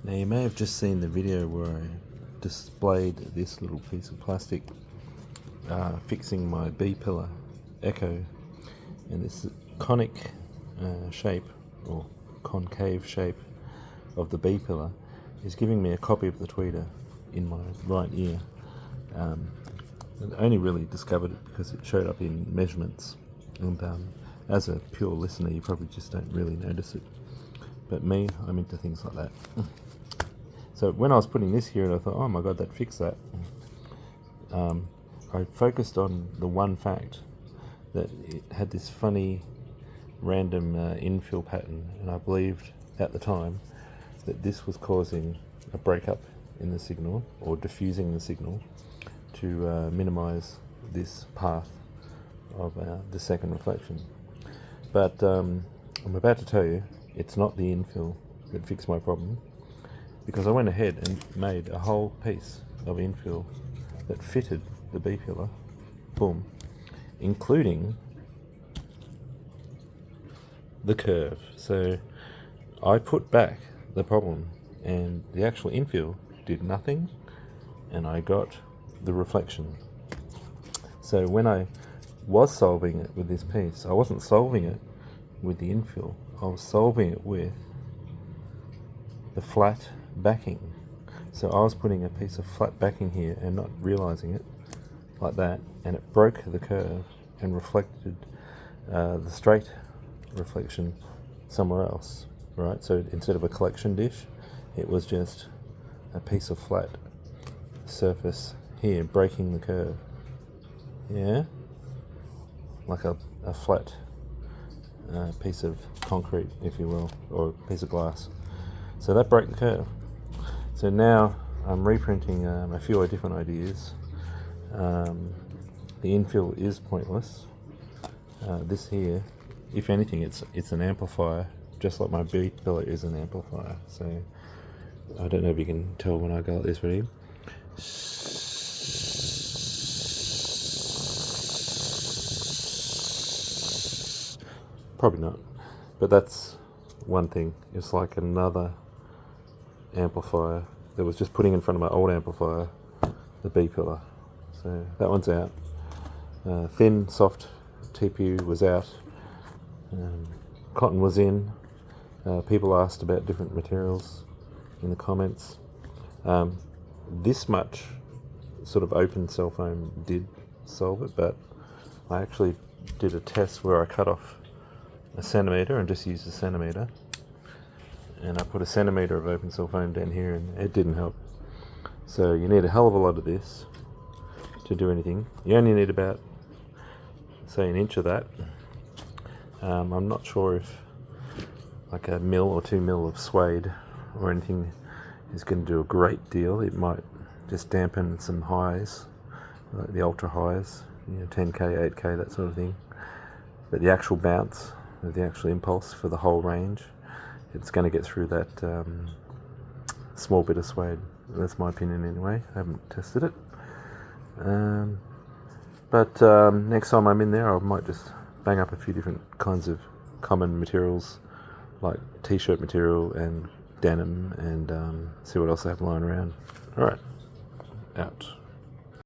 Now you may have just seen the video where I displayed this little piece of plastic fixing my B-pillar Echo, and this conic shape or concave shape of the B-pillar is giving me a copy of the tweeter in my right ear. I only really discovered it because it showed up in measurements, and as a pure listener you probably just don't really notice it, but me, I'm into things like that. So when I was putting this here, I thought, oh my god, that fixed that. I focused on the one fact that it had this funny random infill pattern, and I believed at the time that this was causing a breakup in the signal or diffusing the signal to minimize this path of the second reflection. But I'm about to tell you it's not the infill that fixed my problem, because I went ahead and made a whole piece of infill that fitted the B-pillar, boom, including the curve. So I put back the problem and the actual infill did nothing, and I got the reflection. So when I was solving it with this piece, I wasn't solving it with the infill, I was solving it with the flat backing. So I was putting a piece of flat backing here and not realizing it, like that, and it broke the curve and reflected the straight reflection somewhere else, right? So instead of a collection dish, it was just a piece of flat surface here breaking the curve, yeah, like a flat piece of concrete, if you will, or a piece of glass. So that broke the curve. So now I'm reprinting a few different ideas. The infill is pointless. This here, if anything, it's an amplifier, just like my B-pillar is an amplifier. So I don't know if you can tell when I go like this. Ready? Probably not, but that's one thing. It's like another amplifier that was just putting in front of my old amplifier, the B-pillar. So that one's out. Thin, soft TPU was out. Cotton was in. People asked about different materials in the comments. This much sort of open cell foam did solve it, but I actually did a test where I cut off a centimetre and just used a centimetre, and I put a centimetre of open cell foam down here, and it didn't help. So you need a hell of a lot of this to do anything. You only need about, say, an inch of that. I'm not sure if like a mil or 2 mil of suede or anything is going to do a great deal. It might just dampen some highs, like the ultra highs, 10k, 8k, that sort of thing. But the actual bounce, the actual impulse for the whole range, it's going to get through that small bit of suede. That's my opinion anyway. I haven't tested it. But next time I'm in there, I might just bang up a few different kinds of common materials, like t-shirt material and denim, and see what else I have lying around. Alright, out.